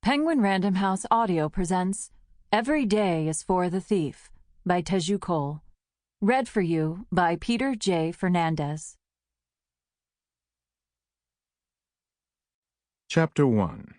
Penguin Random House Audio presents Every Day is for the Thief by Teju Cole. Read for you by Peter J. Fernandez. Chapter 1.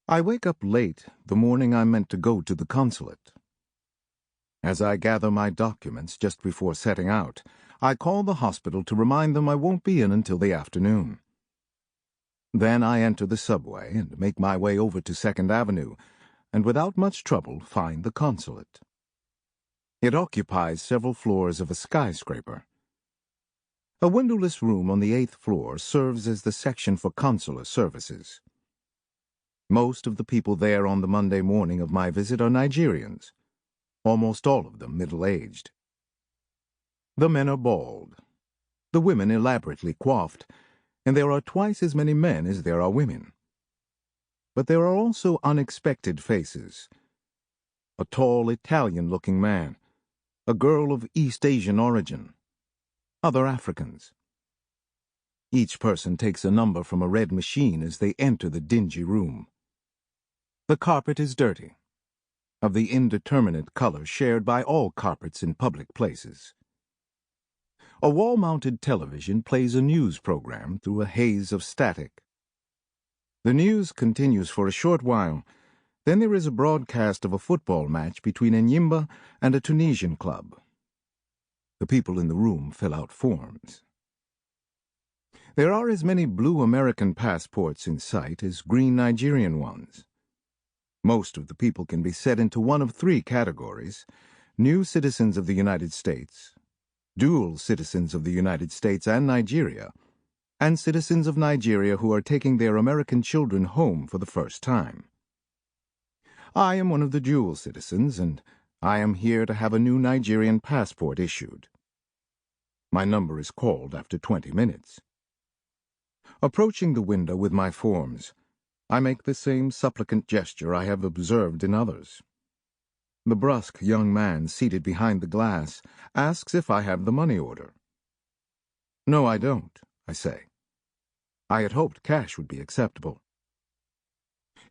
I wake up late the morning I'm meant to go to the consulate. As I gather my documents just before setting out, I call the hospital to remind them I won't be in until the afternoon. Then I enter the subway and make my way over to 2nd Avenue, and without much trouble find the consulate. It occupies several floors of a skyscraper. A windowless room on the 8th floor serves as the section for consular services. Most of the people there on the Monday morning of my visit are Nigerians, almost all of them middle-aged. The men are bald, the women elaborately coiffed, and there are twice as many men as there are women. But there are also unexpected faces. A tall Italian-looking man, a girl of East Asian origin, other Africans. Each person takes a number from a red machine as they enter the dingy room. The carpet is dirty, of the indeterminate color shared by all carpets in public places. A wall-mounted television plays a news program through a haze of static. The news continues for a short while. Then there is a broadcast of a football match between Enyimba and a Tunisian club. The people in the room fill out forms. There are as many blue American passports in sight as green Nigerian ones. Most of the people can be set into one of three categories: new citizens of the United States, dual citizens of the United States and Nigeria, and citizens of Nigeria who are taking their American children home for the first time. I am one of the dual citizens, and I am here to have a new Nigerian passport issued. My number is called after 20 minutes. Approaching the window with my forms, I make the same supplicant gesture I have observed in others. The brusque young man seated behind the glass asks if I have the money order. "No, I don't," I say. I had hoped cash would be acceptable.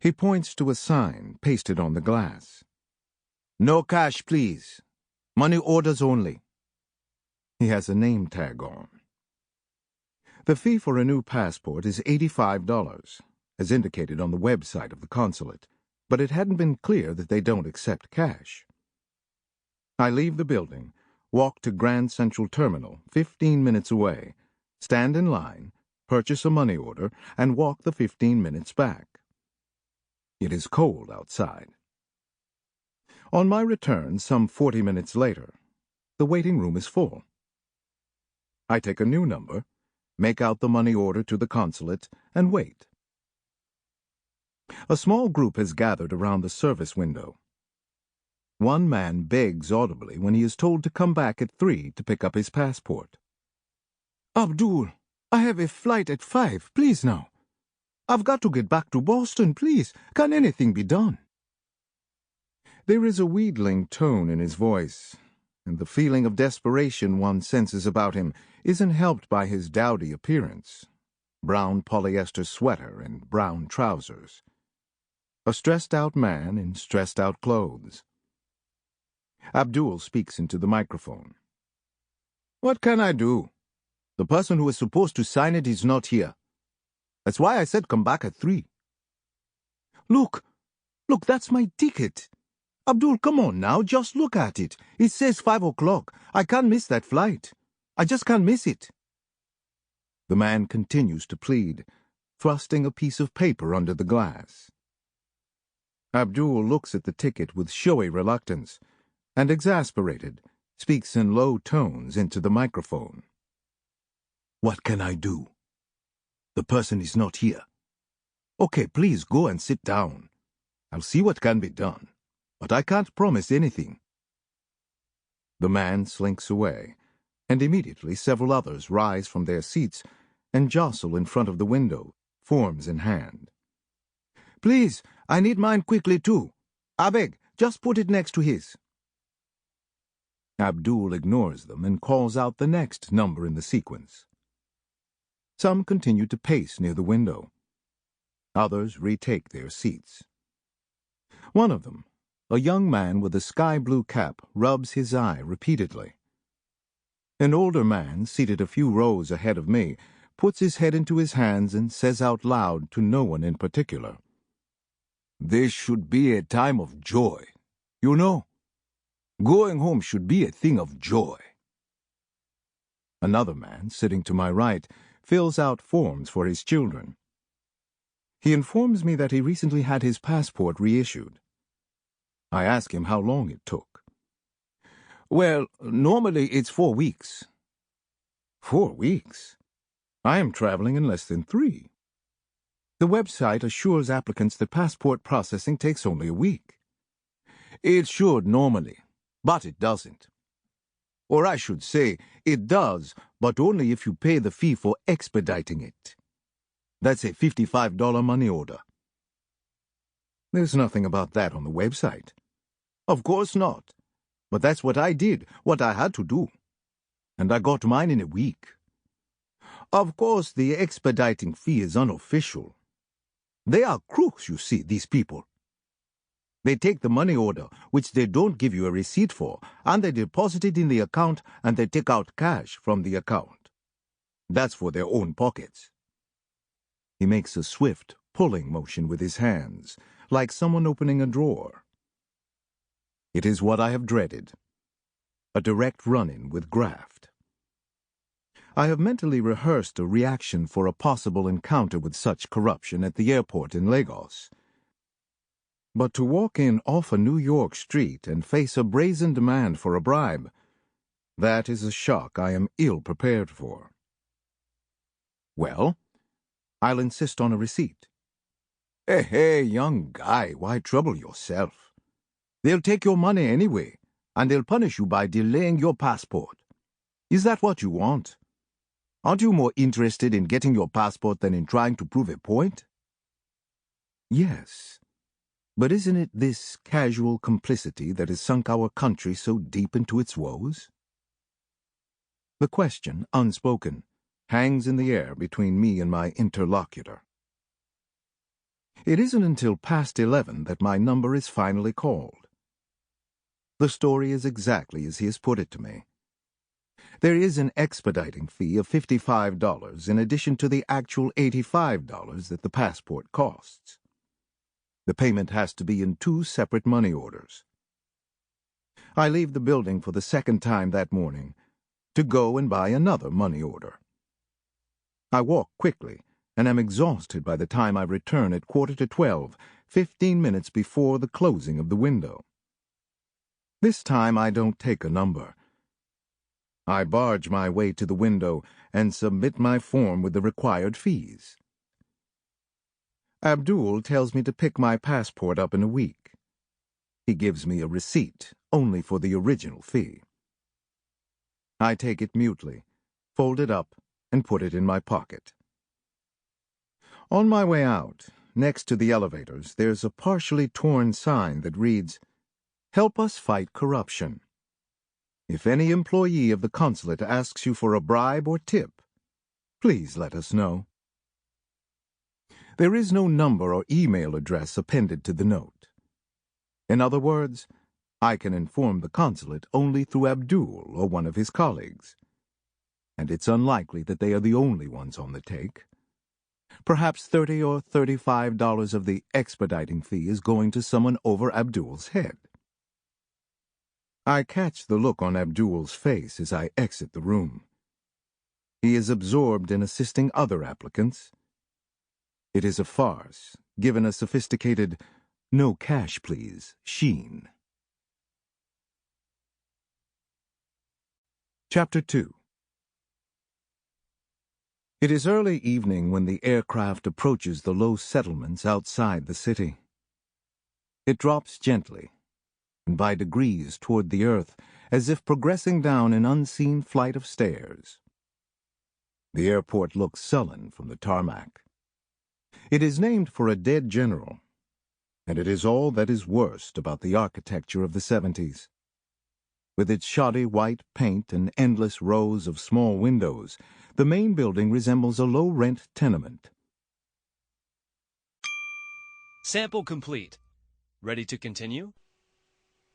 He points to a sign pasted on the glass. "No cash, please. Money orders only." He has a name tag on. The fee for a new passport is $85, as indicated on the website of the consulate, but it hadn't been clear that they don't accept cash. I leave the building, walk to Grand Central Terminal, 15 minutes away, stand in line, purchase a money order, and walk the 15 minutes back. It is cold outside. On my return, some 40 minutes later, the waiting room is full. I take a new number, make out the money order to the consulate, and wait. A small group has gathered around the service window. One man begs audibly when he is told to come back at 3 to pick up his passport. "Abdul, I have a flight at 5, please now. I've got to get back to Boston, please. Can anything be done?" There is a wheedling tone in his voice, and the feeling of desperation one senses about him isn't helped by his dowdy appearance: brown polyester sweater and brown trousers. A stressed-out man in stressed-out clothes. Abdul speaks into the microphone. "What can I do? The person who is supposed to sign it is not here. That's why I said come back at 3. Look, that's my ticket. Abdul, come on now, just look at it. It says 5 o'clock. I can't miss that flight. I just can't miss it." The man continues to plead, thrusting a piece of paper under the glass. Abdul looks at the ticket with showy reluctance, and, exasperated, speaks in low tones into the microphone. "What can I do? The person is not here. Okay, please go and sit down. I'll see what can be done, but I can't promise anything." The man slinks away, and immediately several others rise from their seats and jostle in front of the window, forms in hand. "Please, I need mine quickly too. I beg, just put it next to his." Abdul ignores them and calls out the next number in the sequence. Some continue to pace near the window. Others retake their seats. One of them, a young man with a sky-blue cap, rubs his eye repeatedly. An older man, seated a few rows ahead of me, puts his head into his hands and says out loud to no one in particular, "This should be a time of joy. You know, going home should be a thing of joy." Another man, sitting to my right, fills out forms for his children. He informs me that he recently had his passport reissued. I ask him how long it took. "Well, normally it's 4 weeks." 4 weeks? I am traveling in less than 3. The website assures applicants that passport processing takes only a week. It should normally, but it doesn't. Or I should say, it does, but only if you pay the fee for expediting it. That's a $55 money order. There's nothing about that on the website. Of course not. But that's what I did, what I had to do. And I got mine in a week. Of course, the expediting fee is unofficial. They are crooks, you see, these people. They take the money order, which they don't give you a receipt for, and they deposit it in the account, and they take out cash from the account. That's for their own pockets. He makes a swift, pulling motion with his hands, like someone opening a drawer. It is what I have dreaded. A direct run-in with graft. I have mentally rehearsed a reaction for a possible encounter with such corruption at the airport in Lagos. But to walk in off a New York street and face a brazen demand for a bribe, that is a shock I am ill prepared for. Well, I'll insist on a receipt. Hey, young guy, why trouble yourself? They'll take your money anyway, and they'll punish you by delaying your passport. Is that what you want? Aren't you more interested in getting your passport than in trying to prove a point? Yes, but isn't it this casual complicity that has sunk our country so deep into its woes? The question, unspoken, hangs in the air between me and my interlocutor. It isn't until past 11 that my number is finally called. The story is exactly as he has put it to me. There is an expediting fee of $55 in addition to the actual $85 that the passport costs. The payment has to be in 2 separate money orders. I leave the building for the second time that morning to go and buy another money order. I walk quickly and am exhausted by the time I return at 11:45, 15 minutes before the closing of the window. This time I don't take a number. I barge my way to the window and submit my form with the required fees. Abdul tells me to pick my passport up in a week. He gives me a receipt, only for the original fee. I take it mutely, fold it up, and put it in my pocket. On my way out, next to the elevators, there's a partially torn sign that reads, "Help us fight corruption. If any employee of the consulate asks you for a bribe or tip, please let us know." There is no number or email address appended to the note. In other words, I can inform the consulate only through Abdul or one of his colleagues. And it's unlikely that they are the only ones on the take. Perhaps $30 or $35 of the expediting fee is going to someone over Abdul's head. I catch the look on Abdul's face as I exit the room. He is absorbed in assisting other applicants. It is a farce, given a sophisticated, "no cash, please" sheen. Chapter 2. It is early evening when the aircraft approaches the low settlements outside the city. It drops gently, and by degrees toward the earth, as if progressing down an unseen flight of stairs. The airport looks sullen from the tarmac. It is named for a dead general, and it is all that is worst about the architecture of the 70s. With its shoddy white paint and endless rows of small windows, the main building resembles a low-rent tenement. Sample complete. Ready to continue?